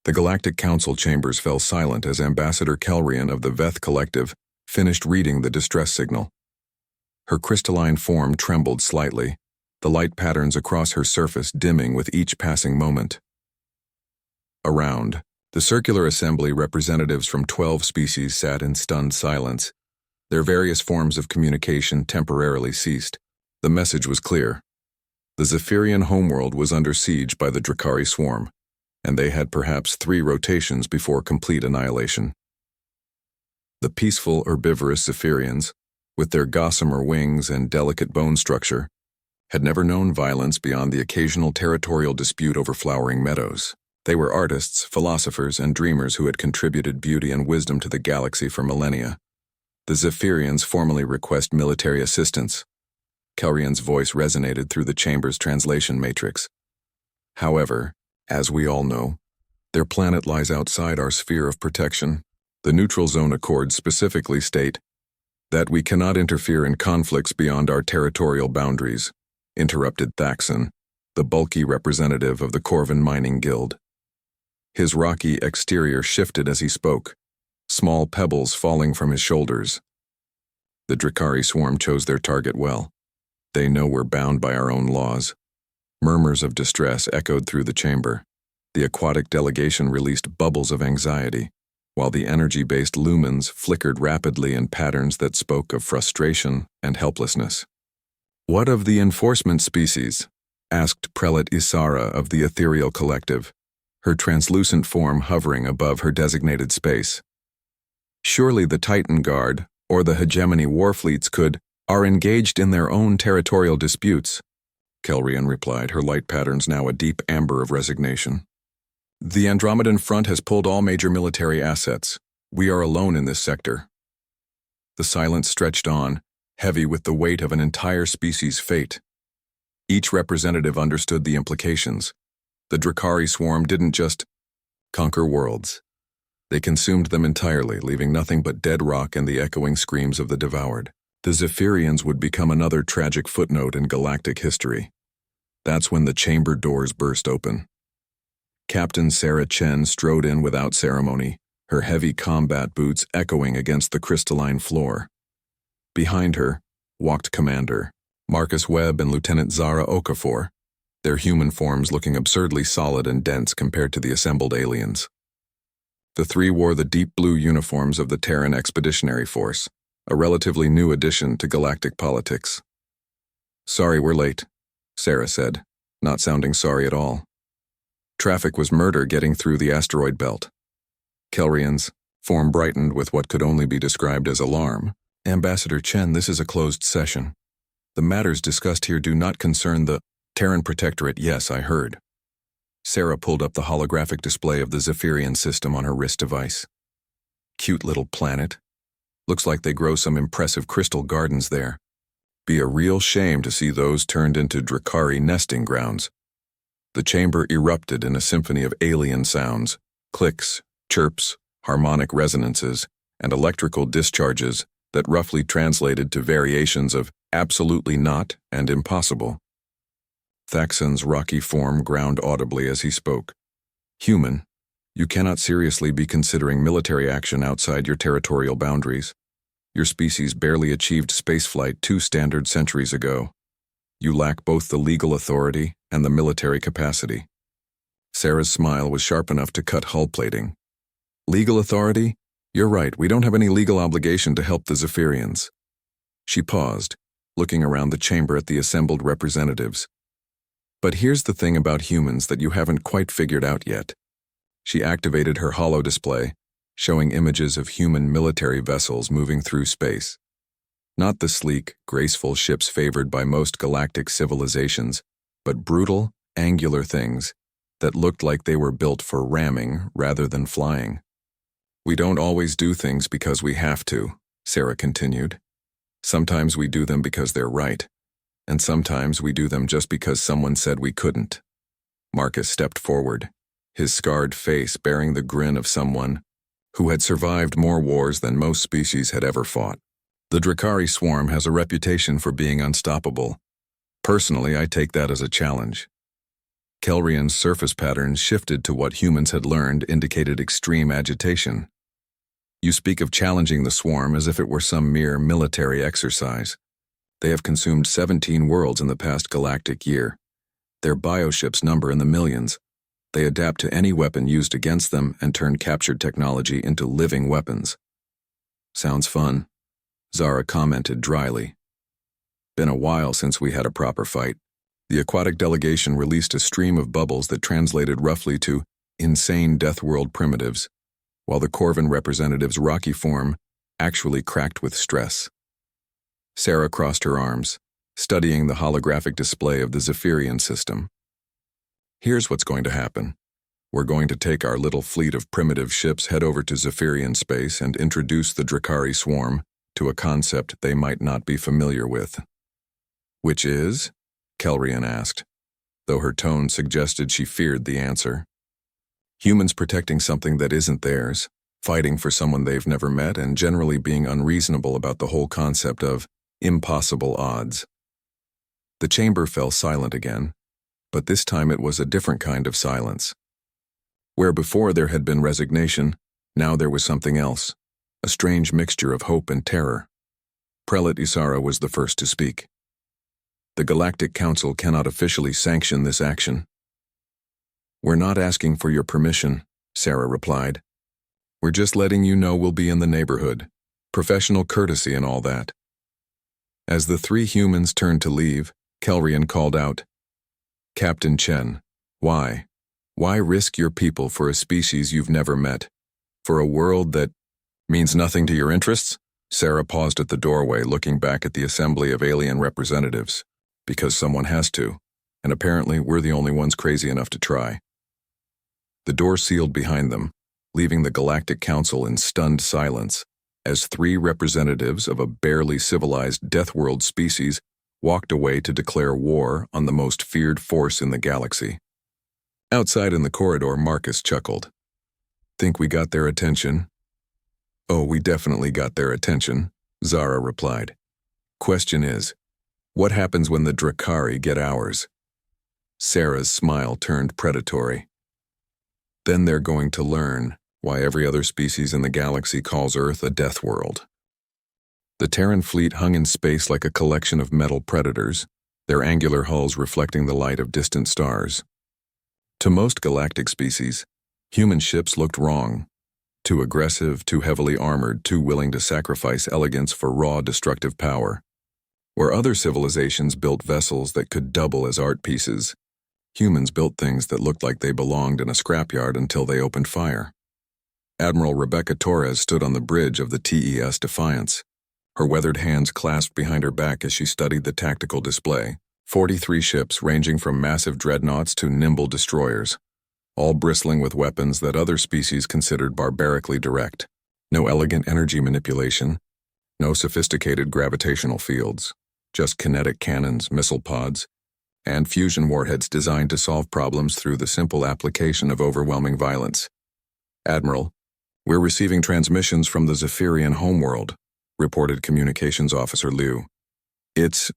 The Galactic Council chambers fell silent as Ambassador Kelrian of the Veth Collective finished reading the distress signal. Her crystalline form trembled slightly, the light patterns across her surface dimming with each passing moment. Around, the circular assembly representatives from 12 species sat in stunned silence. Their various forms of communication temporarily ceased. The message was clear. The Zephyrian homeworld was under siege by the Drakari swarm, and they had perhaps 3 rotations before complete annihilation. The peaceful herbivorous Zephyrians, with their gossamer wings and delicate bone structure, had never known violence beyond the occasional territorial dispute over flowering meadows. They were artists, philosophers, and dreamers who had contributed beauty and wisdom to the galaxy for millennia. The Zephyrians formally request military assistance. Kelrian's voice resonated through the chamber's translation matrix. However, as we all know, their planet lies outside our sphere of protection. The Neutral Zone Accords specifically state that we cannot interfere in conflicts beyond our territorial boundaries, interrupted Thaxon, the bulky representative of the Corvin Mining Guild. His rocky exterior shifted as he spoke, small pebbles falling from his shoulders. The Drakari swarm chose their target well. They know we're bound by our own laws. Murmurs of distress echoed through the chamber. The aquatic delegation released bubbles of anxiety, while the energy-based lumens flickered rapidly in patterns that spoke of frustration and helplessness. "What of the enforcement species?" asked Prelate Isara of the Ethereal Collective, her translucent form hovering above her designated space. "Surely the Titan Guard, or the Hegemony warfleets are engaged in their own territorial disputes," Kelrian replied, her light patterns now a deep amber of resignation. "The Andromedan front has pulled all major military assets. We are alone in this sector." The silence stretched on, heavy with the weight of an entire species' fate. Each representative understood the implications. The Drakari swarm didn't just conquer worlds. They consumed them entirely, leaving nothing but dead rock and the echoing screams of the devoured. The Zephyrians would become another tragic footnote in galactic history. That's when the chamber doors burst open. Captain Sarah Chen strode in without ceremony, her heavy combat boots echoing against the crystalline floor. Behind her walked Commander Marcus Webb and Lieutenant Zara Okafor, their human forms looking absurdly solid and dense compared to the assembled aliens. The 3 wore the deep blue uniforms of the Terran Expeditionary Force, a relatively new addition to galactic politics. "Sorry we're late," Sarah said, not sounding sorry at all. Traffic was murder getting through the asteroid belt. Kelrian's form brightened with what could only be described as alarm. "Ambassador Chen, this is a closed session. The matters discussed here do not concern the Terran Protectorate." "Yes, I heard." Sarah pulled up the holographic display of the Zephyrian system on her wrist device. "Cute little planet. Looks like they grow some impressive crystal gardens there. Be a real shame to see those turned into Drakari nesting grounds." The chamber erupted in a symphony of alien sounds, clicks, chirps, harmonic resonances, and electrical discharges that roughly translated to variations of absolutely not and impossible. Thaxon's rocky form ground audibly as he spoke. "Human, you cannot seriously be considering military action outside your territorial boundaries. Your species barely achieved spaceflight 2 standard centuries ago. You lack both the legal authority and the military capacity." Sarah's smile was sharp enough to cut hull plating. "Legal authority? You're right, we don't have any legal obligation to help the Zephyrians." She paused, looking around the chamber at the assembled representatives. "But here's the thing about humans that you haven't quite figured out yet." She activated her holo display, showing images of human military vessels moving through space. Not the sleek, graceful ships favored by most galactic civilizations, but brutal, angular things that looked like they were built for ramming rather than flying. "We don't always do things because we have to," Sarah continued. "Sometimes we do them because they're right, and sometimes we do them just because someone said we couldn't." Marcus stepped forward, his scarred face bearing the grin of someone who had survived more wars than most species had ever fought. "The Drakari swarm has a reputation for being unstoppable. Personally, I take that as a challenge." Kelrian's surface patterns shifted to what humans had learned indicated extreme agitation. You speak of challenging the swarm as if it were some mere military exercise. They have consumed 17 worlds in the past galactic year. Their bioships number in the millions. They adapt to any weapon used against them and turn captured technology into living weapons. Sounds fun, Zara commented dryly. Been a while since we had a proper fight. The aquatic delegation released a stream of bubbles that translated roughly to insane Deathworld primitives, while the Corvin representative's rocky form actually cracked with stress. Sarah crossed her arms, studying the holographic display of the Zephyrian system. Here's what's going to happen. We're going to take our little fleet of primitive ships, head over to Zephyrian space, and introduce the Drakari swarm to a concept they might not be familiar with. Which is? Kelrian asked, though her tone suggested she feared the answer. Humans protecting something that isn't theirs, fighting for someone they've never met, and generally being unreasonable about the whole concept of impossible odds. The chamber fell silent again, but this time it was a different kind of silence. Where before there had been resignation, now there was something else, a strange mixture of hope and terror. Prelate Isara was the first to speak. The Galactic Council cannot officially sanction this action. We're not asking for your permission, Sarah replied. We're just letting you know we'll be in the neighborhood. Professional courtesy and all that. As the three humans turned to leave, Kelrian called out, Captain Chen, why? Why risk your people for a species you've never met? For a world that means nothing to your interests? Sarah paused at the doorway, looking back at the assembly of alien representatives. Because someone has to, and apparently we're the only ones crazy enough to try. The door sealed behind them, leaving the Galactic Council in stunned silence, as three representatives of a barely civilized Deathworld species walked away to declare war on the most feared force in the galaxy. Outside in the corridor, Marcus chuckled. Think we got their attention? Oh, we definitely got their attention, Zara replied. Question is, what happens when the Drakari get ours? Sarah's smile turned predatory. Then they're going to learn why every other species in the galaxy calls Earth a death world. The Terran fleet hung in space like a collection of metal predators, their angular hulls reflecting the light of distant stars. To most galactic species, human ships looked wrong. Too aggressive, too heavily armored, too willing to sacrifice elegance for raw destructive power. Where other civilizations built vessels that could double as art pieces, humans built things that looked like they belonged in a scrapyard until they opened fire. Admiral Rebecca Torres stood on the bridge of the TES Defiance, her weathered hands clasped behind her back as she studied the tactical display. 43 ships ranging from massive dreadnoughts to nimble destroyers, all bristling with weapons that other species considered barbarically direct. No elegant energy manipulation, no sophisticated gravitational fields, just kinetic cannons, missile pods, and fusion warheads designed to solve problems through the simple application of overwhelming violence. Admiral, we're receiving transmissions from the Zephyrian homeworld, reported Communications Officer Liu. It's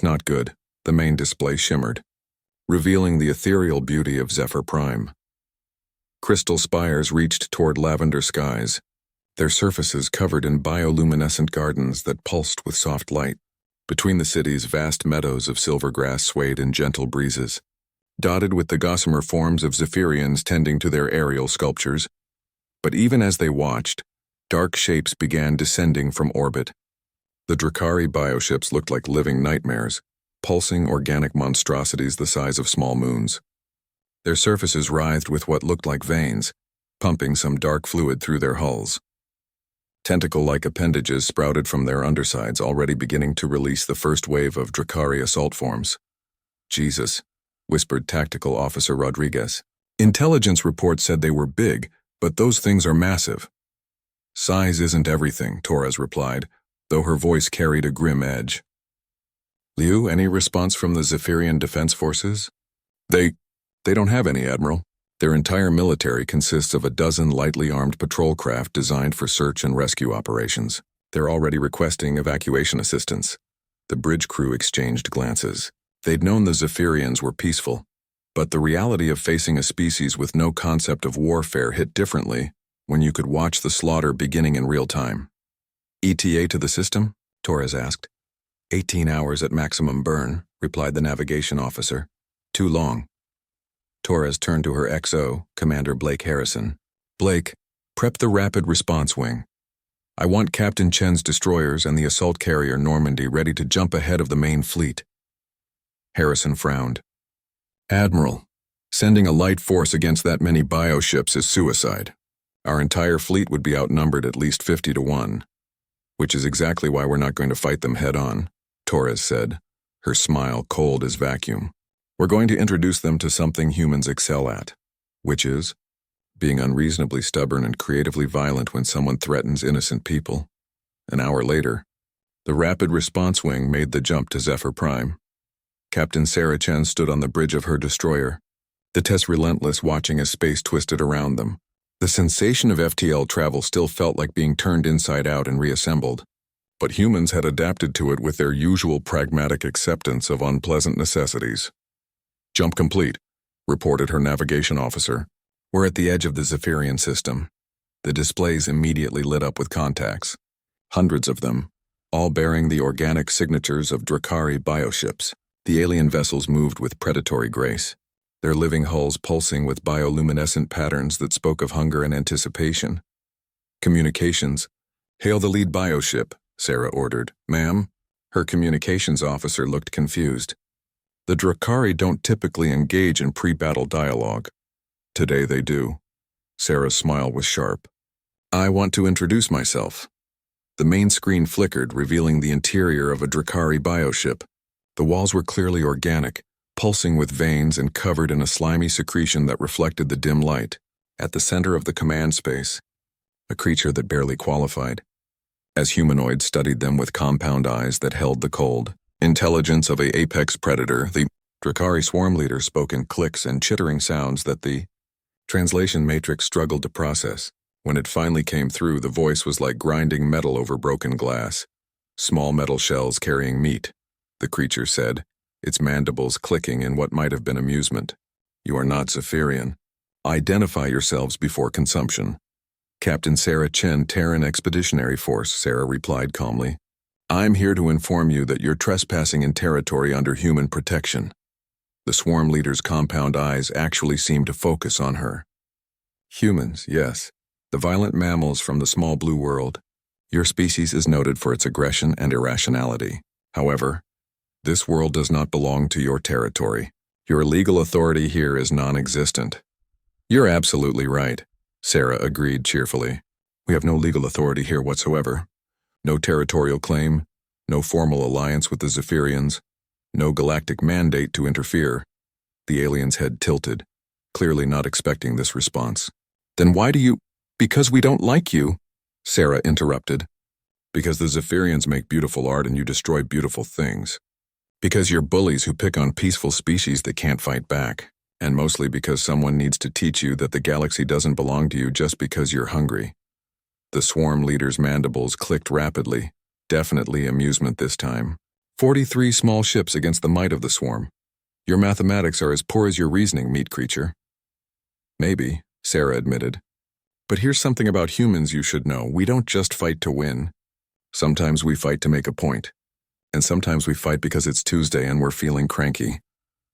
not good, the main display shimmered, revealing the ethereal beauty of Zephyr Prime. Crystal spires reached toward lavender skies, their surfaces covered in bioluminescent gardens that pulsed with soft light. Between the city's vast meadows of silver grass swayed in gentle breezes, dotted with the gossamer forms of Zephyrians tending to their aerial sculptures. But even as they watched, dark shapes began descending from orbit. The Drakari bioships looked like living nightmares, pulsing organic monstrosities the size of small moons. Their surfaces writhed with what looked like veins, pumping some dark fluid through their hulls. Tentacle-like appendages sprouted from their undersides, already beginning to release the first wave of Drakari assault forms. Jesus, whispered Tactical Officer Rodriguez. Intelligence reports said they were big, but those things are massive. Size isn't everything, Torres replied, though her voice carried a grim edge. Liu, any response from the Zephyrian Defense Forces? They don't have any, Admiral. Their entire military consists of a dozen lightly armed patrol craft designed for search and rescue operations. They're already requesting evacuation assistance. The bridge crew exchanged glances. They'd known the Zephyrians were peaceful, But the reality of facing a species with no concept of warfare hit differently when you could watch the slaughter beginning in real time. ETA to the system? Torres asked. 18 hours at maximum burn, replied the navigation officer. Too long. Torres turned to her XO, Commander Blake Harrison. Blake, prep the rapid response wing. I want Captain Chen's destroyers and the assault carrier Normandy ready to jump ahead of the main fleet. Harrison frowned. Admiral, sending a light force against that many bioships is suicide. Our entire fleet would be outnumbered at least 50 to 1, which is exactly why we're not going to fight them head-on, Torres said, her smile cold as vacuum. We're going to introduce them to something humans excel at, which is being unreasonably stubborn and creatively violent when someone threatens innocent people. An hour later, the rapid response wing made the jump to Zephyr Prime. Captain Sarah Chen stood on the bridge of her destroyer, the test relentless, watching as space twisted around them. The sensation of FTL travel still felt like being turned inside out and reassembled, but humans had adapted to it with their usual pragmatic acceptance of unpleasant necessities. Jump complete, reported her navigation officer. We're at the edge of the Zephyrian system. The displays immediately lit up with contacts. Hundreds of them, all bearing the organic signatures of Drakari bioships. The alien vessels moved with predatory grace, their living hulls pulsing with bioluminescent patterns that spoke of hunger and anticipation. Communications. Hail the lead bioship, Sarah ordered. Ma'am? Her communications officer looked confused. The Drakari don't typically engage in pre-battle dialogue. Today they do. Sarah's smile was sharp. I want to introduce myself. The main screen flickered, revealing the interior of a Drakari bioship. The walls were clearly organic, pulsing with veins and covered in a slimy secretion that reflected the dim light. At the center of the command space, a creature that barely qualified. As humanoids studied them with compound eyes that held the cold intelligence of an apex predator, the Drakari swarm leader spoke in clicks and chittering sounds that the translation matrix struggled to process. When it finally came through, the voice was like grinding metal over broken glass. Small metal shells carrying meat, the creature said, its mandibles clicking in what might have been amusement. You are not Zephyrian. Identify yourselves before consumption. Captain Sarah Chen, Terran Expeditionary Force, Sarah replied calmly. I'm here to inform you that you're trespassing in territory under human protection. The swarm leader's compound eyes actually seemed to focus on her. Humans, yes. The violent mammals from the small blue world. Your species is noted for its aggression and irrationality. However, this world does not belong to your territory. Your legal authority here is non-existent. You're absolutely right, Sarah agreed cheerfully. We have no legal authority here whatsoever. No territorial claim, no formal alliance with the Zephyrians, no galactic mandate to interfere. The alien's head tilted, clearly not expecting this response. Then why do you— Because we don't like you, Sarah interrupted. Because the Zephyrians make beautiful art and you destroy beautiful things. Because you're bullies who pick on peaceful species that can't fight back. And mostly because someone needs to teach you that the galaxy doesn't belong to you just because you're hungry. The swarm leader's mandibles clicked rapidly, definitely amusement this time. 43 small ships against the might of the swarm. Your mathematics are as poor as your reasoning, meat creature. Maybe, Sarah admitted. But here's something about humans you should know. We don't just fight to win. Sometimes we fight to make a point. And sometimes we fight because it's Tuesday and we're feeling cranky.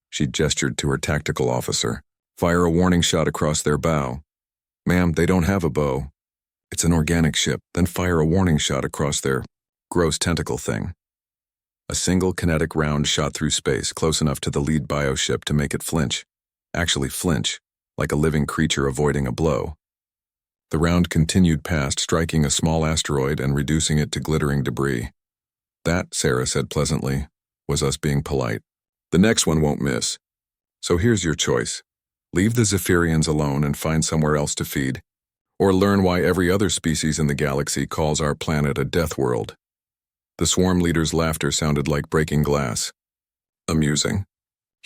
She gestured to her tactical officer. Fire a warning shot across their bow. Ma'am, they don't have a bow. It's an organic ship. Then fire a warning shot across their gross tentacle thing. A single kinetic round shot through space, close enough to the lead bioship to make it flinch. Actually flinch, like a living creature avoiding a blow. The round continued past, striking a small asteroid and reducing it to glittering debris. That, Sarah said pleasantly, was us being polite. The next one won't miss. So here's your choice. Leave the Zephyrians alone and find somewhere else to feed. Or learn why every other species in the galaxy calls our planet a death world. The swarm leader's laughter sounded like breaking glass. Amusing.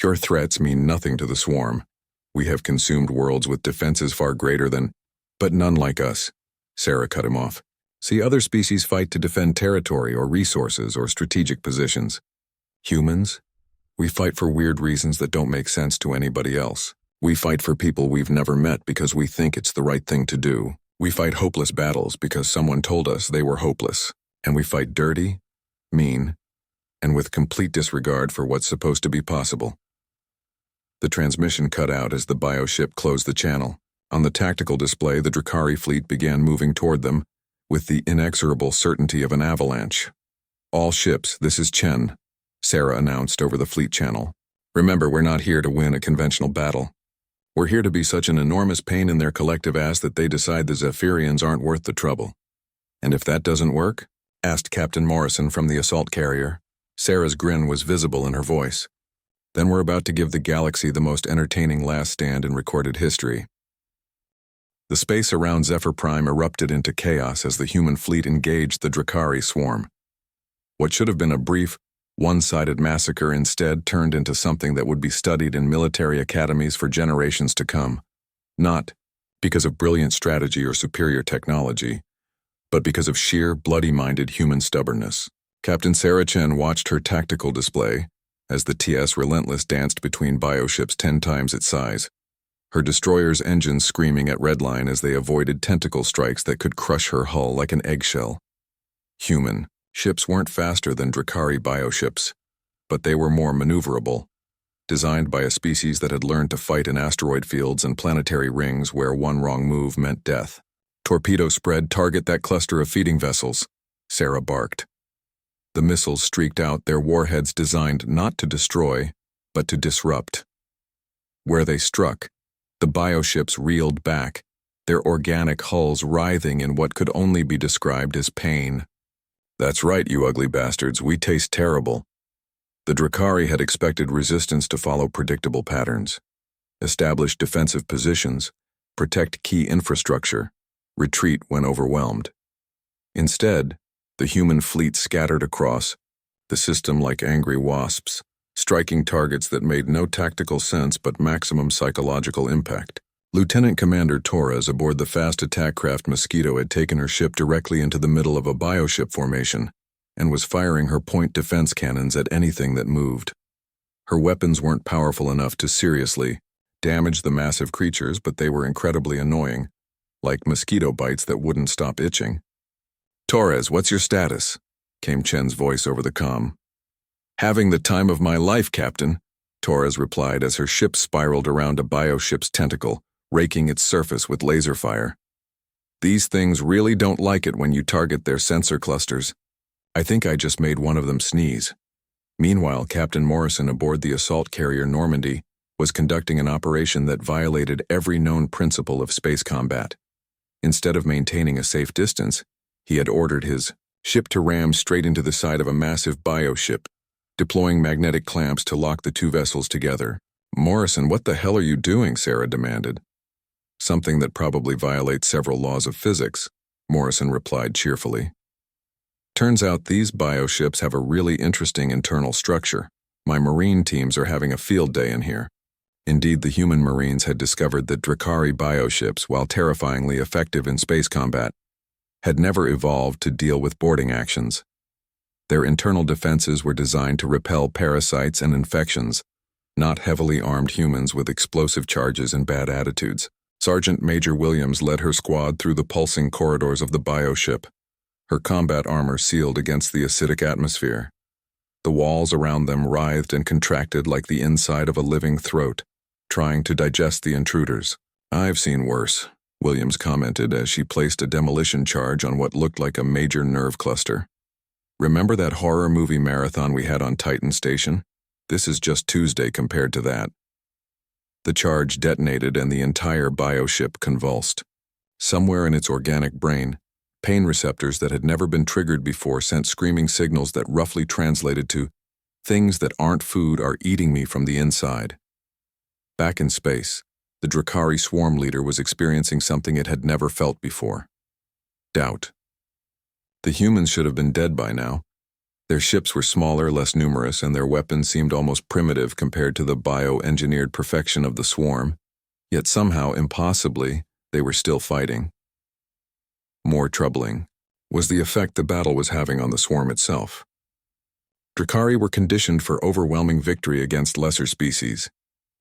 Your threats mean nothing to the swarm. We have consumed worlds with defenses far greater than— But none like us. Sarah cut him off. See, other species fight to defend territory or resources or strategic positions. Humans? We fight for weird reasons that don't make sense to anybody else. We fight for people we've never met because we think it's the right thing to do. We fight hopeless battles because someone told us they were hopeless. And we fight dirty, mean, and with complete disregard for what's supposed to be possible. The transmission cut out as the bioship closed the channel. On the tactical display, the Drakari fleet began moving toward them, with the inexorable certainty of an avalanche. "All ships, this is Chen," Sarah announced over the fleet channel. "Remember, we're not here to win a conventional battle. We're here to be such an enormous pain in their collective ass that they decide the Zephyrians aren't worth the trouble." "And if that doesn't work?" asked Captain Morrison from the assault carrier. Sarah's grin was visible in her voice. "Then we're about to give the galaxy the most entertaining last stand in recorded history." The space around Zephyr Prime erupted into chaos as the human fleet engaged the Drakari swarm. What should have been a brief, one-sided massacre instead turned into something that would be studied in military academies for generations to come. Not because of brilliant strategy or superior technology, but because of sheer, bloody-minded human stubbornness. Captain Sarah Chen watched her tactical display as the TS Relentless danced between bioships 10 times its size, her destroyer's engines screaming at redline as they avoided tentacle strikes that could crush her hull like an eggshell. Human ships weren't faster than Drakari bioships, but they were more maneuverable, designed by a species that had learned to fight in asteroid fields and planetary rings where one wrong move meant death. "Torpedo spread, target that cluster of feeding vessels," Sarah barked. The missiles streaked out, their warheads designed not to destroy, but to disrupt. Where they struck, the bioships reeled back, their organic hulls writhing in what could only be described as pain. "That's right, you ugly bastards, we taste terrible." The Drakari had expected resistance to follow predictable patterns: establish defensive positions, protect key infrastructure, retreat when overwhelmed. Instead, the human fleet scattered across the system like angry wasps, striking targets that made no tactical sense but maximum psychological impact. Lieutenant Commander Torres aboard the fast attack craft Mosquito had taken her ship directly into the middle of a bioship formation and was firing her point defense cannons at anything that moved. Her weapons weren't powerful enough to seriously damage the massive creatures, but they were incredibly annoying, like mosquito bites that wouldn't stop itching. "Torres, what's your status?" came Chen's voice over the comm. "Having the time of my life, Captain," Torres replied as her ship spiraled around a bioship's tentacle, raking its surface with laser fire. "These things really don't like it when you target their sensor clusters. I think I just made one of them sneeze." Meanwhile, Captain Morrison aboard the assault carrier Normandy was conducting an operation that violated every known principle of space combat. Instead of maintaining a safe distance, he had ordered his ship to ram straight into the side of a massive bioship, deploying magnetic clamps to lock the two vessels together. "Morrison, what the hell are you doing?" Sarah demanded. "Something that probably violates several laws of physics," Morrison replied cheerfully. "Turns out these bioships have a really interesting internal structure. My marine teams are having a field day in here." Indeed, the human marines had discovered that Drakari bioships, while terrifyingly effective in space combat, had never evolved to deal with boarding actions. Their internal defenses were designed to repel parasites and infections, not heavily armed humans with explosive charges and bad attitudes. Sergeant Major Williams led her squad through the pulsing corridors of the bioship, her combat armor sealed against the acidic atmosphere. The walls around them writhed and contracted like the inside of a living throat, trying to digest the intruders. "I've seen worse," Williams commented as she placed a demolition charge on what looked like a major nerve cluster. "Remember that horror movie marathon we had on Titan Station? This is just Tuesday compared to that." The charge detonated and the entire bioship convulsed. Somewhere in its organic brain, pain receptors that had never been triggered before sent screaming signals that roughly translated to, "Things that aren't food are eating me from the inside." Back in space, the Drakari swarm leader was experiencing something it had never felt before: doubt. The humans should have been dead by now. Their ships were smaller, less numerous, and their weapons seemed almost primitive compared to the bio-engineered perfection of the swarm, yet somehow, impossibly, they were still fighting. More troubling was the effect the battle was having on the swarm itself. Drakari were conditioned for overwhelming victory against lesser species.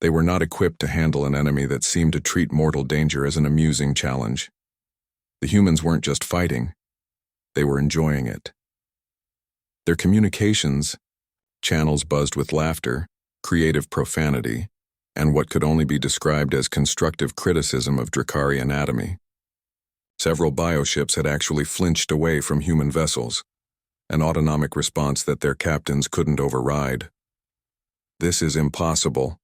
They were not equipped to handle an enemy that seemed to treat mortal danger as an amusing challenge. The humans weren't just fighting, they were enjoying it. Their communications channels buzzed with laughter, creative profanity, and what could only be described as constructive criticism of Drakari anatomy. Several bioships had actually flinched away from human vessels, an autonomic response that their captains couldn't override. "This is impossible,"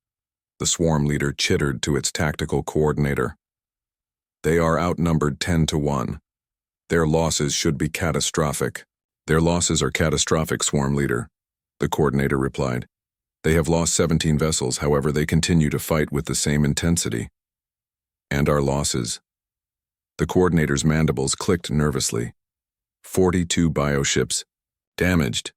the swarm leader chittered to its tactical coordinator. "They are outnumbered 10 to 1. Their losses should be catastrophic." "Their losses are catastrophic, swarm leader," the coordinator replied. "They have lost 17 vessels, however they continue to fight with the same intensity." "And our losses?" The coordinator's mandibles clicked nervously. 42 bioships damaged,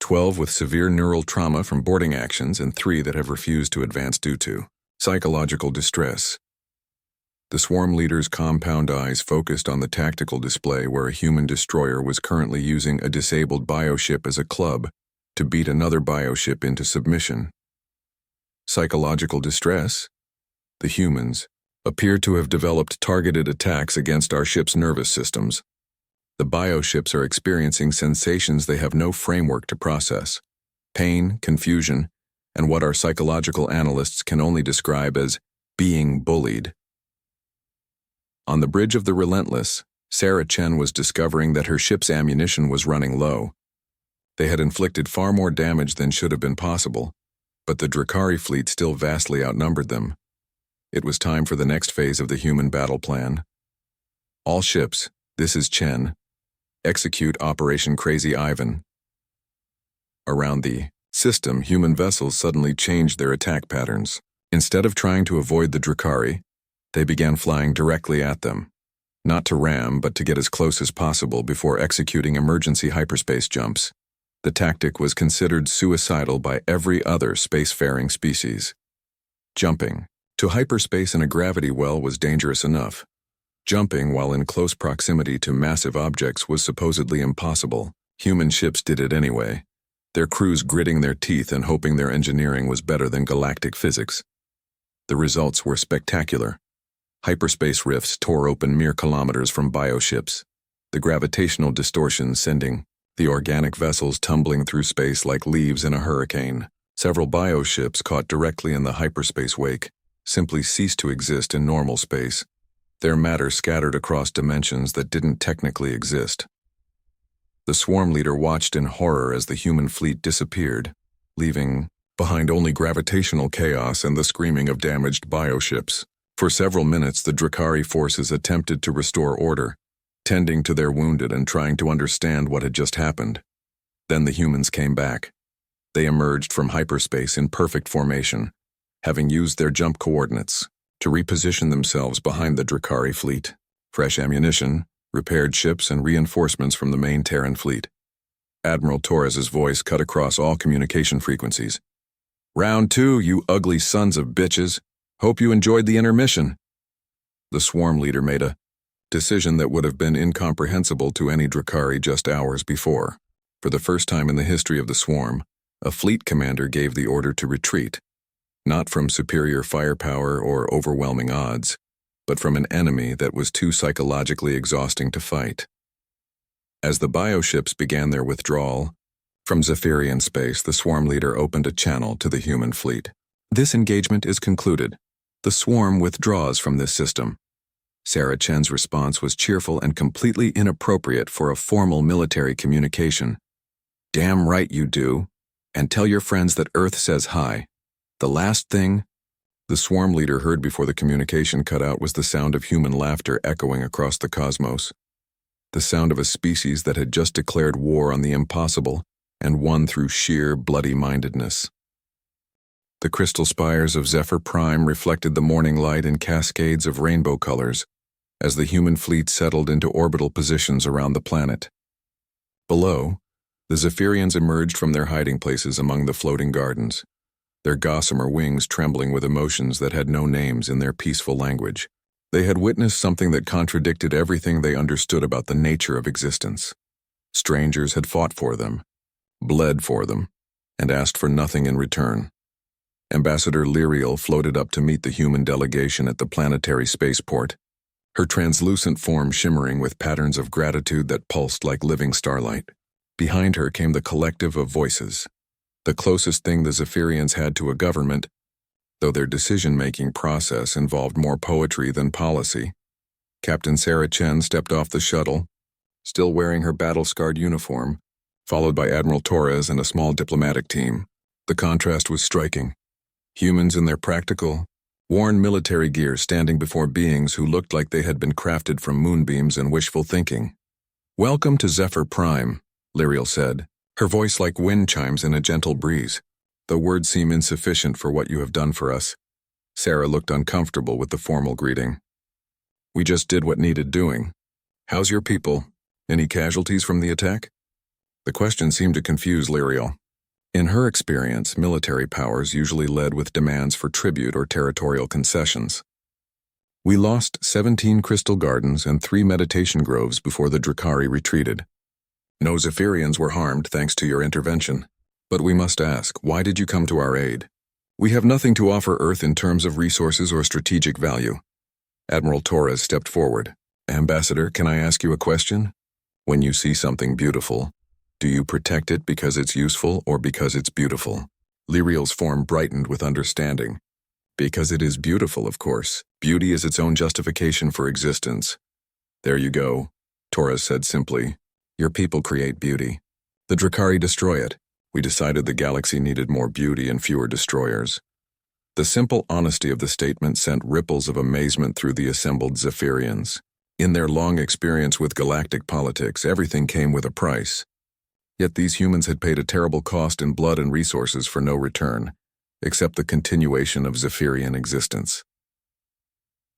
12 with severe neural trauma from boarding actions and 3 that have refused to advance due to psychological distress. The swarm leader's compound eyes focused on the tactical display where a human destroyer was currently using a disabled bioship as a club to beat another bioship into submission. Psychological distress? The humans appeared to have developed targeted attacks against our ship's nervous systems. The bioships are experiencing sensations they have no framework to process. Pain, confusion, and what our psychological analysts can only describe as being bullied. On the bridge of the Relentless, Sarah Chen was discovering that her ship's ammunition was running low. They had inflicted far more damage than should have been possible, but the Drakari fleet still vastly outnumbered them. It was time for the next phase of the human battle plan. "All ships, this is Chen. Execute Operation Crazy Ivan." Around the system, human vessels suddenly changed their attack patterns. Instead of trying to avoid the Drakari, they began flying directly at them. Not to ram, but to get as close as possible before executing emergency hyperspace jumps. The tactic was considered suicidal by every other spacefaring species. Jumping to hyperspace in a gravity well was dangerous enough. Jumping while in close proximity to massive objects was supposedly impossible. Human ships did it anyway, their crews gritting their teeth and hoping their engineering was better than galactic physics. The results were spectacular. Hyperspace rifts tore open mere kilometers from bioships, the gravitational distortion sending the organic vessels tumbling through space like leaves in a hurricane. Several bioships caught directly in the hyperspace wake simply ceased to exist in normal space. Their matter scattered across dimensions that didn't technically exist. The swarm leader watched in horror as the human fleet disappeared, leaving behind only gravitational chaos and the screaming of damaged bioships. For several minutes, the Drakari forces attempted to restore order, tending to their wounded and trying to understand what had just happened. Then the humans came back. They emerged from hyperspace in perfect formation, having used their jump coordinates to reposition themselves behind the Drakari fleet. Fresh ammunition, repaired ships, and reinforcements from the main Terran fleet. Admiral Torres's voice cut across all communication frequencies. "Round 2, you ugly sons of bitches. Hope you enjoyed the intermission." The swarm leader made a decision that would have been incomprehensible to any Drakari just hours before. For the first time in the history of the swarm, a fleet commander gave the order to retreat, not from superior firepower or overwhelming odds, but from an enemy that was too psychologically exhausting to fight. As the bioships began their withdrawal from Zephyrian space, the swarm leader opened a channel to the human fleet. "This engagement is concluded. The swarm withdraws from this system." Sarah Chen's response was cheerful and completely inappropriate for a formal military communication. "Damn right you do. And tell your friends that Earth says hi. The last thing..." The swarm leader heard before the communication cut out was the sound of human laughter echoing across the cosmos. The sound of a species that had just declared war on the impossible and won through sheer bloody-mindedness. The crystal spires of Zephyr Prime reflected the morning light in cascades of rainbow colors as the human fleet settled into orbital positions around the planet. Below, the Zephyrians emerged from their hiding places among the floating gardens, their gossamer wings trembling with emotions that had no names in their peaceful language. They had witnessed something that contradicted everything they understood about the nature of existence. Strangers had fought for them, bled for them, and asked for nothing in return. Ambassador Lyriel floated up to meet the human delegation at the planetary spaceport, her translucent form shimmering with patterns of gratitude that pulsed like living starlight. Behind her came the collective of voices, the closest thing the Zephyrians had to a government, though their decision-making process involved more poetry than policy. Captain Sarah Chen stepped off the shuttle, still wearing her battle-scarred uniform, followed by Admiral Torres and a small diplomatic team. The contrast was striking. Humans in their practical, worn military gear standing before beings who looked like they had been crafted from moonbeams and wishful thinking. "Welcome to Zephyr Prime," Lyriel said, her voice like wind chimes in a gentle breeze. "The words seem insufficient for what you have done for us." Sarah looked uncomfortable with the formal greeting. "We just did what needed doing. How's your people? Any casualties from the attack?" The question seemed to confuse Lyriel. In her experience, military powers usually led with demands for tribute or territorial concessions. "We lost 17 crystal gardens and 3 meditation groves before the Drakari retreated. No Zephyrians were harmed thanks to your intervention. But we must ask, why did you come to our aid? We have nothing to offer Earth in terms of resources or strategic value." Admiral Torres stepped forward. "Ambassador, can I ask you a question? When you see something beautiful, do you protect it because it's useful or because it's beautiful?" Lyriel's form brightened with understanding. "Because it is beautiful, of course. Beauty is its own justification for existence." "There you go," Torres said simply. "Your people create beauty. The Drakari destroy it. We decided the galaxy needed more beauty and fewer destroyers." The simple honesty of the statement sent ripples of amazement through the assembled Zephyrians. In their long experience with galactic politics, everything came with a price. Yet these humans had paid a terrible cost in blood and resources for no return, except the continuation of Zephyrian existence.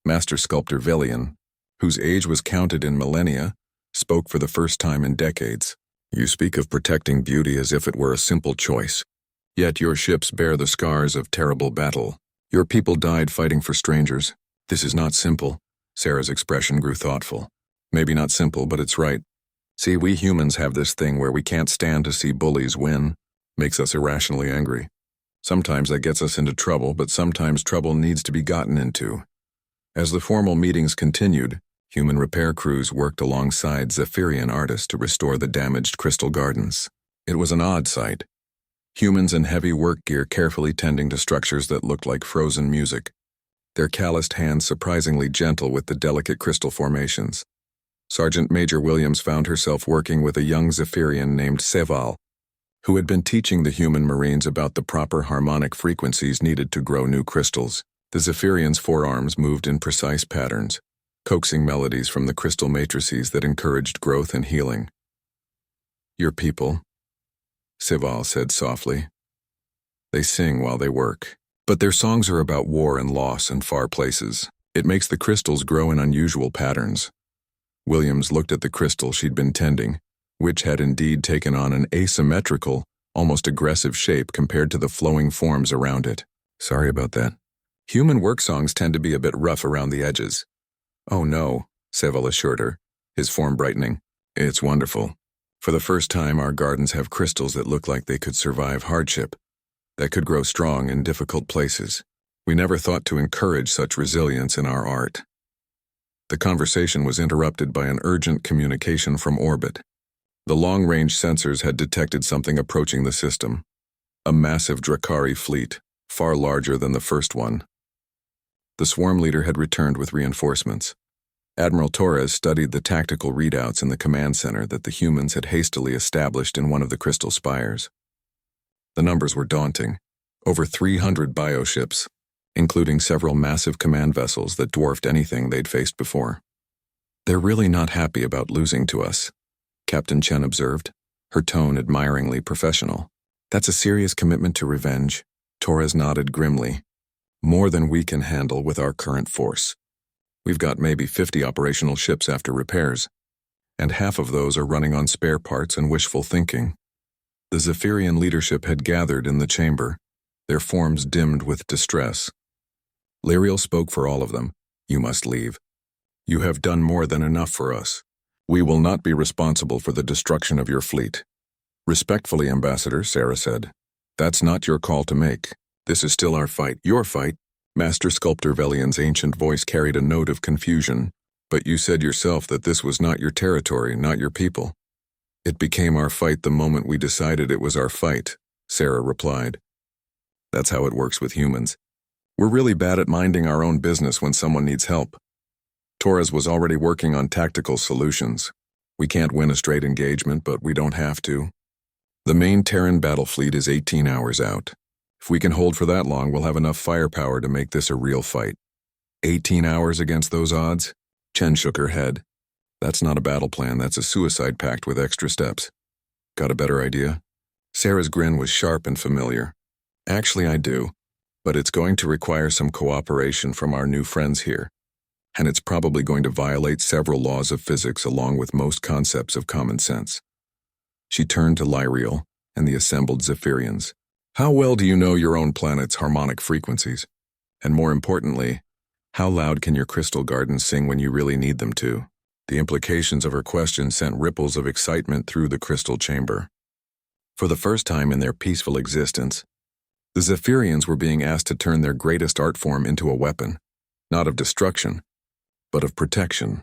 Master Sculptor Velian, whose age was counted in millennia, spoke for the first time in decades. "You speak of protecting beauty as if it were a simple choice. Yet your ships bear the scars of terrible battle. Your people died fighting for strangers. This is not simple." Sarah's expression grew thoughtful. "Maybe not simple, but it's right. See, we humans have this thing where we can't stand to see bullies win. Makes us irrationally angry. Sometimes that gets us into trouble, but sometimes trouble needs to be gotten into." As the formal meetings continued, human repair crews worked alongside Zephyrian artists to restore the damaged crystal gardens. It was an odd sight. Humans in heavy work gear carefully tending to structures that looked like frozen music, their calloused hands surprisingly gentle with the delicate crystal formations. Sergeant Major Williams found herself working with a young Zephyrian named Seval, who had been teaching the human Marines about the proper harmonic frequencies needed to grow new crystals. The Zephyrian's forearms moved in precise patterns, coaxing melodies from the crystal matrices that encouraged growth and healing. "Your people," Seval said softly. "They sing while they work, but their songs are about war and loss and far places. It makes the crystals grow in unusual patterns." Williams looked at the crystal she'd been tending, which had indeed taken on an asymmetrical, almost aggressive shape compared to the flowing forms around it. "Sorry about that. Human work songs tend to be a bit rough around the edges." "Oh no," Seval assured her, his form brightening. "It's wonderful. For the first time, our gardens have crystals that look like they could survive hardship, that could grow strong in difficult places. We never thought to encourage such resilience in our art." The conversation was interrupted by an urgent communication from orbit. The long-range sensors had detected something approaching the system. A massive Drakari fleet, far larger than the first one. The swarm leader had returned with reinforcements. Admiral Torres studied the tactical readouts in the command center that the humans had hastily established in one of the crystal spires. The numbers were daunting. Over 300 bioships, including several massive command vessels that dwarfed anything they'd faced before. "They're really not happy about losing to us," Captain Chen observed, her tone admiringly professional. "That's a serious commitment to revenge." Torres nodded grimly. "More than we can handle with our current force. We've got maybe 50 operational ships after repairs, and half of those are running on spare parts and wishful thinking." The Zephyrian leadership had gathered in the chamber, their forms dimmed with distress. Lyriel spoke for all of them. "You must leave. You have done more than enough for us. We will not be responsible for the destruction of your fleet." "Respectfully, Ambassador," Sarah said. That's not your call to make. This is still our fight, your fight. Master Sculptor Velian's ancient voice carried a note of confusion, but you said yourself that this was not your territory, not your people. It became our fight the moment we decided it was our fight, Sarah replied. That's how it works with humans. We're really bad at minding our own business when someone needs help. Torres was already working on tactical solutions. We can't win a straight engagement, but we don't have to. The main Terran battle fleet is 18 hours out. If we can hold for that long, we'll have enough firepower to make this a real fight. 18 hours against those odds? Chen shook her head. That's not a battle plan, that's a suicide pact with extra steps. Got a better idea? Sarah's grin was sharp and familiar. Actually, I do, but it's going to require some cooperation from our new friends here. And it's probably going to violate several laws of physics along with most concepts of common sense. She turned to Lyriel and the assembled Zephyrians. How well do you know your own planet's harmonic frequencies? And more importantly, how loud can your crystal gardens sing when you really need them to? The implications of her question sent ripples of excitement through the crystal chamber. For the first time in their peaceful existence, the Zephyrians were being asked to turn their greatest art form into a weapon, not of destruction, but of protection.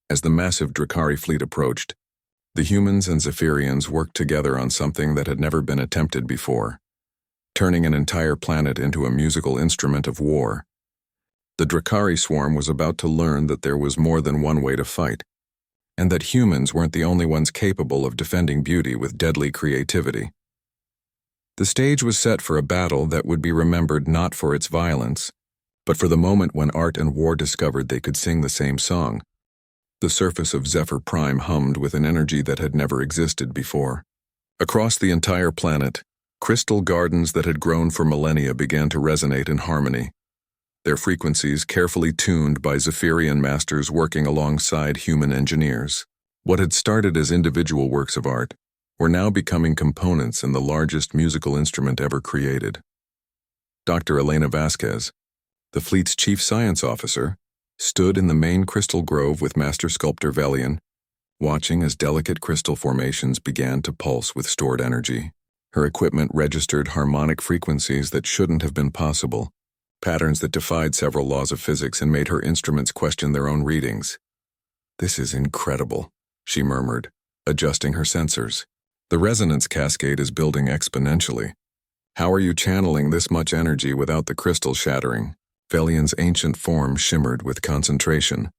As the massive Drakari fleet approached, the humans and Zephyrians worked together on something that had never been attempted before, turning an entire planet into a musical instrument of war. The Drakari swarm was about to learn that there was more than one way to fight, and that humans weren't the only ones capable of defending beauty with deadly creativity. The stage was set for a battle that would be remembered not for its violence, but for the moment when art and war discovered they could sing the same song. The surface of Zephyr Prime hummed with an energy that had never existed before. Across the entire planet, crystal gardens that had grown for millennia began to resonate in harmony, their frequencies carefully tuned by Zephyrian masters working alongside human engineers. What had started as individual works of art were now becoming components in the largest musical instrument ever created. Dr. Elena Vasquez, the fleet's chief science officer, stood in the main crystal grove with Master Sculptor Velian, watching as delicate crystal formations began to pulse with stored energy. Her equipment registered harmonic frequencies that shouldn't have been possible, patterns that defied several laws of physics and made her instruments question their own readings. This is incredible, she murmured, adjusting her sensors. The resonance cascade is building exponentially. How are you channeling this much energy without the crystal shattering? Velian's ancient form shimmered with concentration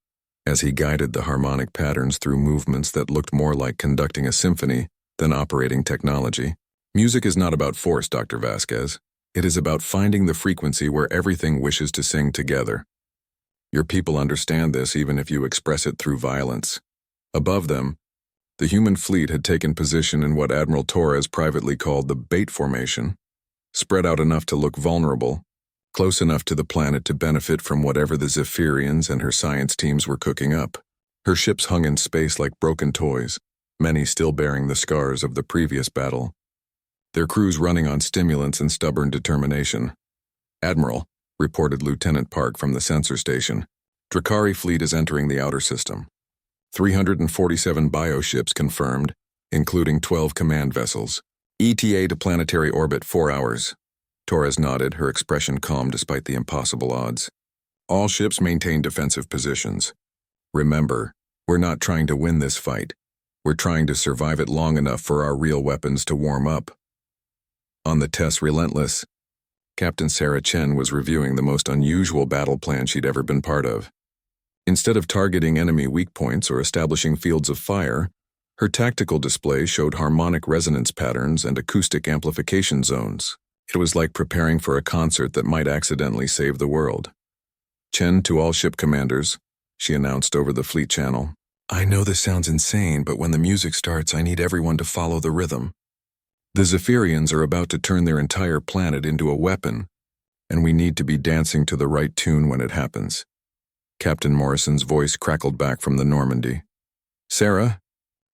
as he guided the harmonic patterns through movements that looked more like conducting a symphony than operating technology. Music is not about force, Dr. Vasquez. It is about finding the frequency where everything wishes to sing together. Your people understand this even if you express it through violence. Above them, the human fleet had taken position in what Admiral Torres privately called the bait formation, spread out enough to look vulnerable, close enough to the planet to benefit from whatever the Zephyrians and her science teams were cooking up. Her ships hung in space like broken toys, many still bearing the scars of the previous battle, their crews running on stimulants and stubborn determination. Admiral, reported Lieutenant Park from the sensor station, Drakari fleet is entering the outer system. 347 bioships confirmed, including 12 command vessels. ETA to planetary orbit 4 hours. Torres nodded, her expression calm despite the impossible odds. All ships maintain defensive positions. Remember, we're not trying to win this fight. We're trying to survive it long enough for our real weapons to warm up. On the Tess Relentless, Captain Sarah Chen was reviewing the most unusual battle plan she'd ever been part of. Instead of targeting enemy weak points or establishing fields of fire, her tactical display showed harmonic resonance patterns and acoustic amplification zones. It was like preparing for a concert that might accidentally save the world. Chen to all ship commanders, she announced over the fleet channel. I know this sounds insane, but when the music starts, I need everyone to follow the rhythm. The Zephyrians are about to turn their entire planet into a weapon, and we need to be dancing to the right tune when it happens. Captain Morrison's voice crackled back from the Normandy. Sarah,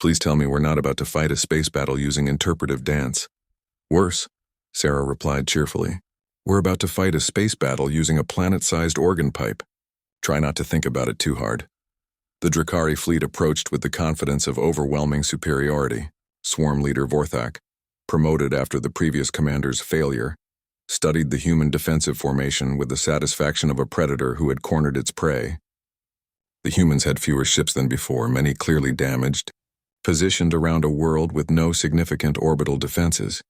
please tell me we're not about to fight a space battle using interpretive dance. Worse, Sarah replied cheerfully. We're about to fight a space battle using a planet-sized organ pipe. Try not to think about it too hard. The Drakari fleet approached with the confidence of overwhelming superiority. Swarm leader Vorthak, promoted after the previous commander's failure, studied the human defensive formation with the satisfaction of a predator who had cornered its prey. The humans had fewer ships than before, many clearly damaged, positioned around a world with no significant orbital defenses.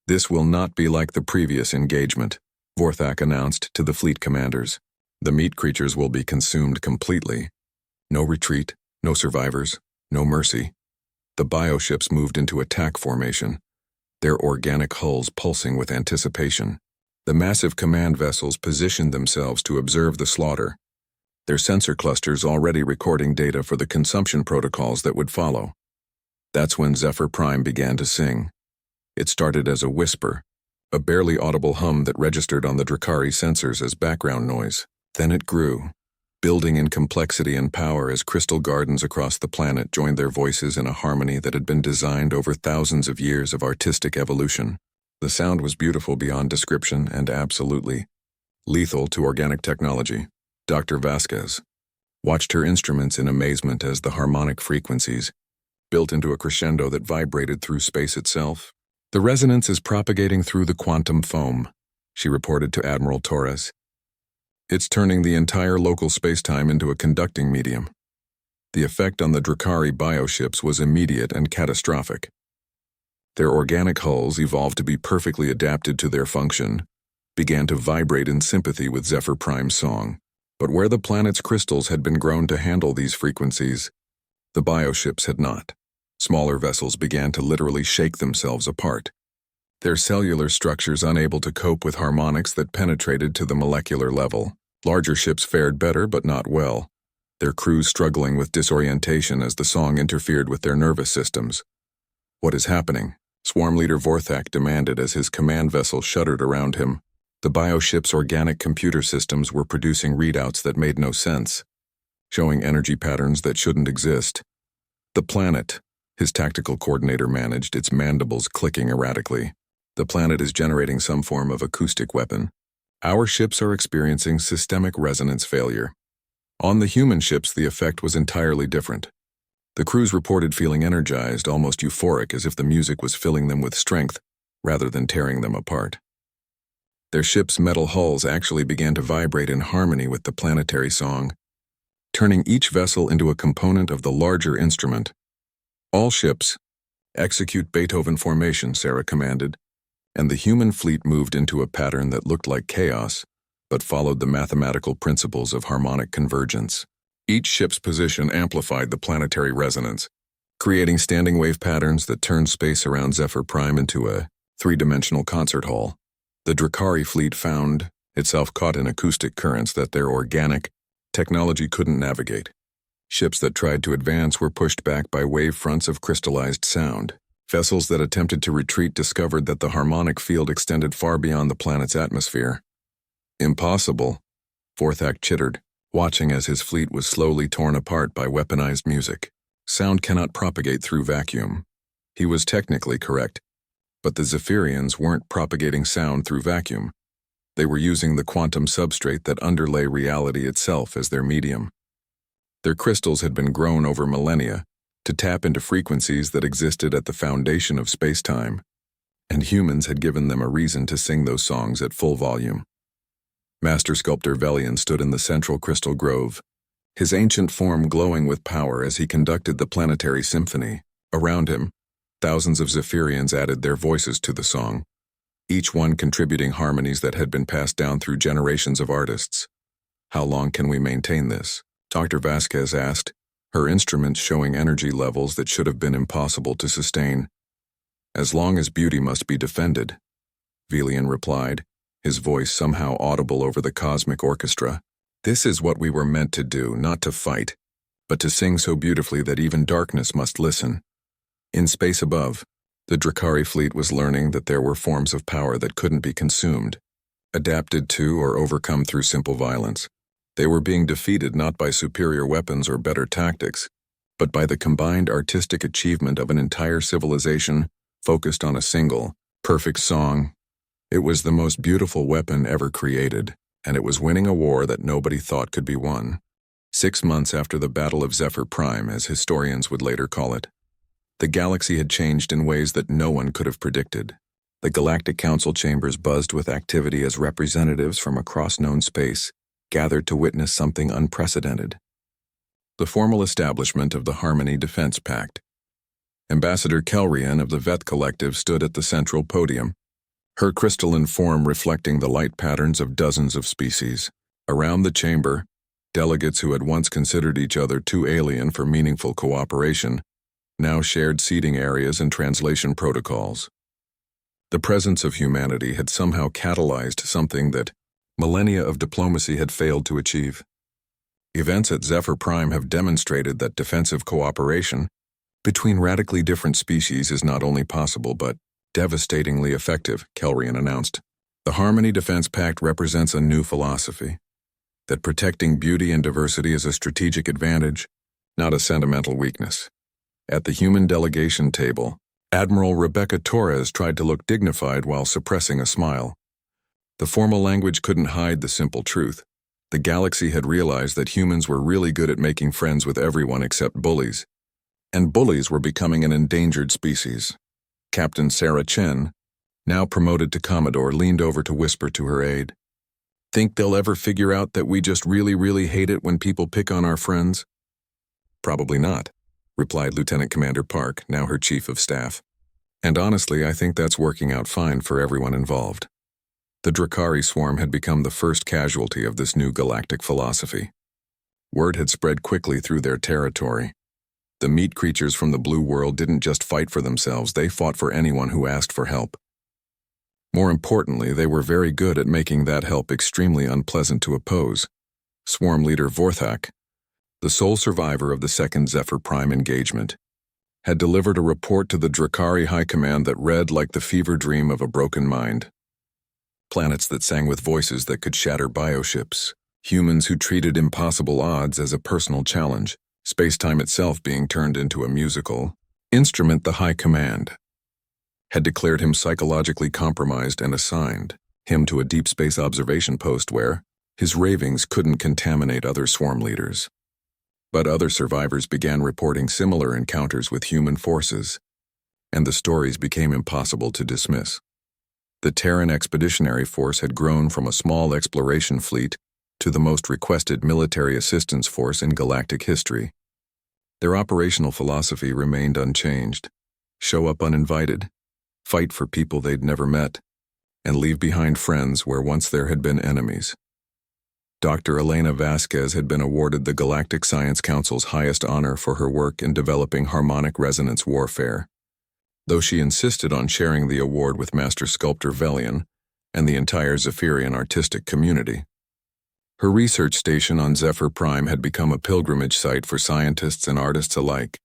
"This will not be like the previous engagement," Vorthak announced to the fleet commanders. "The meat creatures will be consumed completely. No retreat, no survivors, no mercy." The bioships moved into attack formation, their organic hulls pulsing with anticipation. The massive command vessels positioned themselves to observe the slaughter, their sensor clusters already recording data for the consumption protocols that would follow. That's when Zephyr Prime began to sing. It started as a whisper, a barely audible hum that registered on the Drakari sensors as background noise. Then it grew, building in complexity and power as crystal gardens across the planet joined their voices in a harmony that had been designed over thousands of years of artistic evolution. The sound was beautiful beyond description and absolutely lethal to organic technology. Dr. Vasquez watched her instruments in amazement as the harmonic frequencies built into a crescendo that vibrated through space itself. "The resonance is propagating through the quantum foam," she reported to Admiral Torres. "It's turning the entire local spacetime into a conducting medium." The effect on the Drakari bioships was immediate and catastrophic. Their organic hulls, evolved to be perfectly adapted to their function, began to vibrate in sympathy with Zephyr Prime's song. But where the planet's crystals had been grown to handle these frequencies, the bioships had not. Smaller vessels began to literally shake themselves apart, their cellular structures unable to cope with harmonics that penetrated to the molecular level. Larger ships fared better but not well, their crews struggling with disorientation as the song interfered with their nervous systems. "What is happening?" Swarm Leader Vorthak demanded as his command vessel shuddered around him. The bioship's organic computer systems were producing readouts that made no sense, showing energy patterns that shouldn't exist. "The planet," his tactical coordinator managed, its mandibles clicking erratically. "The planet is generating some form of acoustic weapon. Our ships are experiencing systemic resonance failure." On the human ships, the effect was entirely different. The crews reported feeling energized, almost euphoric, as if the music was filling them with strength rather than tearing them apart. Their ships' metal hulls actually began to vibrate in harmony with the planetary song, turning each vessel into a component of the larger instrument. "All ships, execute Beethoven formation," Sarah commanded, and the human fleet moved into a pattern that looked like chaos, but followed the mathematical principles of harmonic convergence. Each ship's position amplified the planetary resonance, creating standing wave patterns that turned space around Zephyr Prime into a three-dimensional concert hall. The Drakari fleet found itself caught in acoustic currents that their organic technology couldn't navigate. Ships that tried to advance were pushed back by wave fronts of crystallized sound. Vessels that attempted to retreat discovered that the harmonic field extended far beyond the planet's atmosphere. "Impossible," Vorthak chittered, watching as his fleet was slowly torn apart by weaponized music. "Sound cannot propagate through vacuum." He was technically correct, but the Zephyrians weren't propagating sound through vacuum. They were using the quantum substrate that underlay reality itself as their medium. Their crystals had been grown over millennia to tap into frequencies that existed at the foundation of space-time, and humans had given them a reason to sing those songs at full volume. Master Sculptor Velian stood in the central crystal grove, his ancient form glowing with power as he conducted the planetary symphony. Around him, thousands of Zephyrians added their voices to the song, each one contributing harmonies that had been passed down through generations of artists. "How long can we maintain this?" Dr. Vasquez asked, her instruments showing energy levels that should have been impossible to sustain. "As long as beauty must be defended," Velian replied, his voice somehow audible over the cosmic orchestra. "This is what we were meant to do, not to fight, but to sing so beautifully that even darkness must listen." In space above, the Drakari fleet was learning that there were forms of power that couldn't be consumed, adapted to or overcome through simple violence. They were being defeated not by superior weapons or better tactics, but by the combined artistic achievement of an entire civilization focused on a single, perfect song. It was the most beautiful weapon ever created, and it was winning a war that nobody thought could be won. 6 months after the Battle of Zephyr Prime, as historians would later call it, The galaxy had changed in ways that no one could have predicted. The Galactic Council chambers buzzed with activity as representatives from across known space gathered to witness something unprecedented. The formal establishment of the Harmony Defense Pact. Ambassador Kelrian of the Veth Collective stood at the central podium, her crystalline form reflecting the light patterns of dozens of species. Around the chamber, delegates who had once considered each other too alien for meaningful cooperation now shared seating areas and translation protocols. The presence of humanity had somehow catalyzed something that millennia of diplomacy had failed to achieve. Events at Zephyr Prime have demonstrated that defensive cooperation between radically different species is not only possible but devastatingly effective, Kelrian announced. The Harmony Defense Pact represents a new philosophy, that protecting beauty and diversity is a strategic advantage, not a sentimental weakness. At the human delegation table, Admiral Rebecca Torres tried to look dignified while suppressing a smile. The formal language couldn't hide the simple truth. The galaxy had realized that humans were really good at making friends with everyone except bullies, and bullies were becoming an endangered species. Captain Sarah Chen, now promoted to Commodore, leaned over to whisper to her aide, "Think they'll ever figure out that we just really hate it when people pick on our friends?" "Probably not," replied Lieutenant Commander Park, now her chief of staff. "And honestly, I think that's working out fine for everyone involved." The Drakari swarm had become the first casualty of this new galactic philosophy. Word had spread quickly through their territory. The meat creatures from the blue world didn't just fight for themselves, they fought for anyone who asked for help. More importantly, they were very good at making that help extremely unpleasant to oppose. Swarm leader Vorthak, the sole survivor of the second Zephyr Prime engagement, had delivered a report to the Drakari High Command that read like the fever dream of a broken mind. Planets that sang with voices that could shatter bioships, humans who treated impossible odds as a personal challenge, space-time itself being turned into a musical instrument. The High Command had declared him psychologically compromised and assigned him to a deep space observation post where his ravings couldn't contaminate other swarm leaders. But other survivors began reporting similar encounters with human forces, and the stories became impossible to dismiss. The Terran Expeditionary Force had grown from a small exploration fleet to the most requested military assistance force in galactic history. Their operational philosophy remained unchanged: show up uninvited, fight for people they'd never met, and leave behind friends where once there had been enemies. Dr. Elena Vasquez had been awarded the Galactic Science Council's highest honor for her work in developing harmonic resonance warfare, though she insisted on sharing the award with Master Sculptor Velian and the entire Zephyrian artistic community. Her research station on Zephyr Prime had become a pilgrimage site for scientists and artists alike,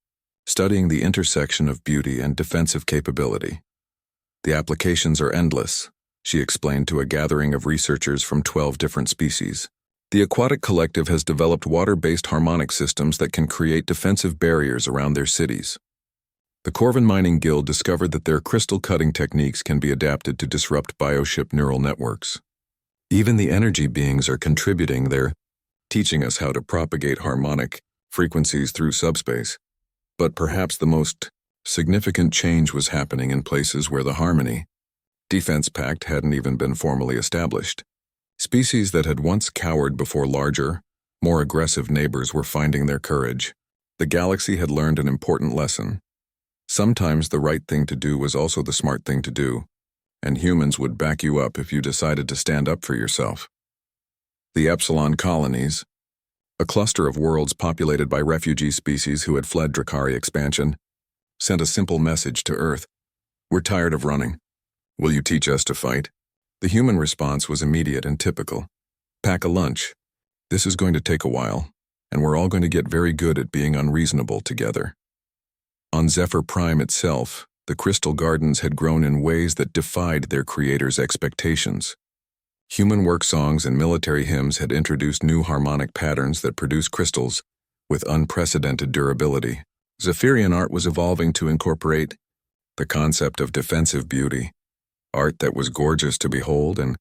studying the intersection of beauty and defensive capability. "The applications are endless," she explained to a gathering of researchers from 12 different species. "The Aquatic Collective has developed water-based harmonic systems that can create defensive barriers around their cities. The Corvin Mining Guild discovered that their crystal-cutting techniques can be adapted to disrupt bioship neural networks. Even the energy beings are contributing. They're teaching us how to propagate harmonic frequencies through subspace. But perhaps the most significant change was happening in places where the Harmony Defense Pact hadn't even been formally established. Species that had once cowered before larger, more aggressive neighbors were finding their courage. The galaxy had learned an important lesson. Sometimes the right thing to do was also the smart thing to do, and humans would back you up if you decided to stand up for yourself. The Epsilon colonies, a cluster of worlds populated by refugee species who had fled Drakari expansion, sent a simple message to Earth: "We're tired of running. Will you teach us to fight?" The human response was immediate and typical: "Pack a lunch. This is going to take a while, and we're all going to get very good at being unreasonable together." On Zephyr Prime itself, the Crystal Gardens had grown in ways that defied their creators' expectations. Human work songs and military hymns had introduced new harmonic patterns that produced crystals with unprecedented durability. Zephyrian art was evolving to incorporate the concept of defensive beauty, art that was gorgeous to behold and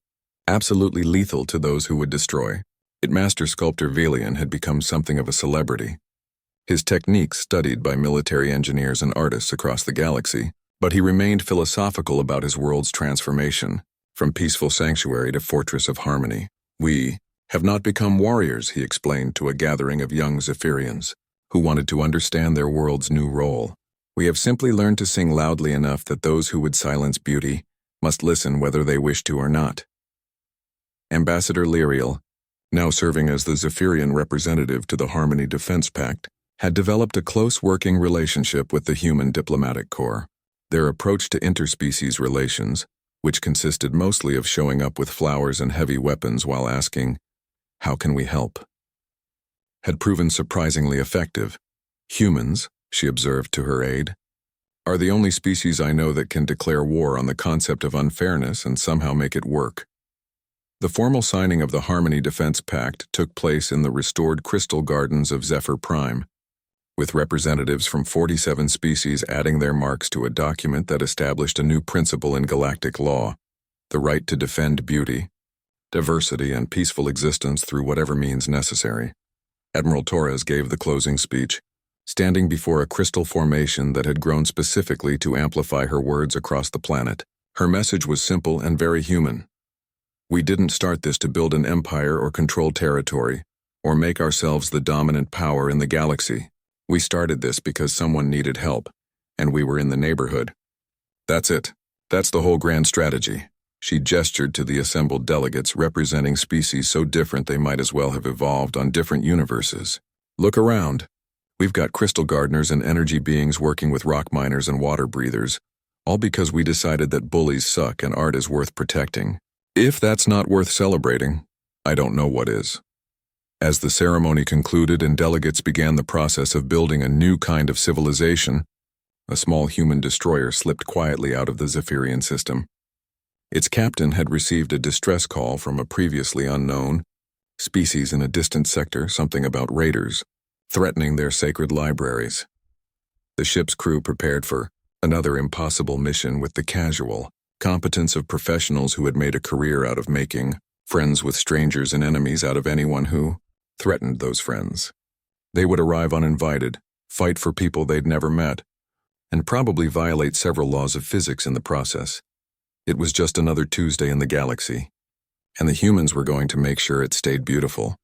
absolutely lethal to those who would destroy it. Master Sculptor Velian had become something of a celebrity. his techniques studied by military engineers and artists across the galaxy, but he remained philosophical about his world's transformation, from peaceful sanctuary to fortress of harmony. "We have not become warriors," he explained to a gathering of young Zephyrians, who wanted to understand their world's new role. "We have simply learned to sing loudly enough that those who would silence beauty must listen whether they wish to or not." Ambassador Lyriel, now serving as the Zephyrian representative to the Harmony Defense Pact, had developed a close working relationship with the human diplomatic corps. Their approach to interspecies relations, which consisted mostly of showing up with flowers and heavy weapons while asking, "How can we help?" had proven surprisingly effective. "Humans," she observed to her aide, "are the only species I know that can declare war on the concept of unfairness and somehow make it work." The formal signing of the Harmony Defense Pact took place in the restored crystal gardens of Zephyr Prime, with representatives from 47 species adding their marks to a document that established a new principle in galactic law: the right to defend beauty, diversity, and peaceful existence through whatever means necessary. Admiral Torres gave the closing speech, standing before a crystal formation that had grown specifically to amplify her words across the planet. Her message was simple and very human. "We didn't start this to build an empire or control territory, or make ourselves the dominant power in the galaxy. We started this because someone needed help, and we were in the neighborhood. That's it. That's the whole grand strategy." She gestured to the assembled delegates representing species so different they might as well have evolved on different universes. "Look around. We've got crystal gardeners and energy beings working with rock miners and water breathers, all because we decided that bullies suck and art is worth protecting. If that's not worth celebrating, I don't know what is." As the ceremony concluded and delegates began the process of building a new kind of civilization, a small human destroyer slipped quietly out of the Zephyrian system. Its captain had received a distress call from a previously unknown species in a distant sector, something about raiders threatening their sacred libraries. The ship's crew prepared for another impossible mission with the casual competence of professionals who had made a career out of making friends with strangers and enemies out of anyone who threatened those friends. They would arrive uninvited, fight for people they'd never met, and probably violate several laws of physics in the process. It was just another Tuesday in the galaxy, and the humans were going to make sure it stayed beautiful.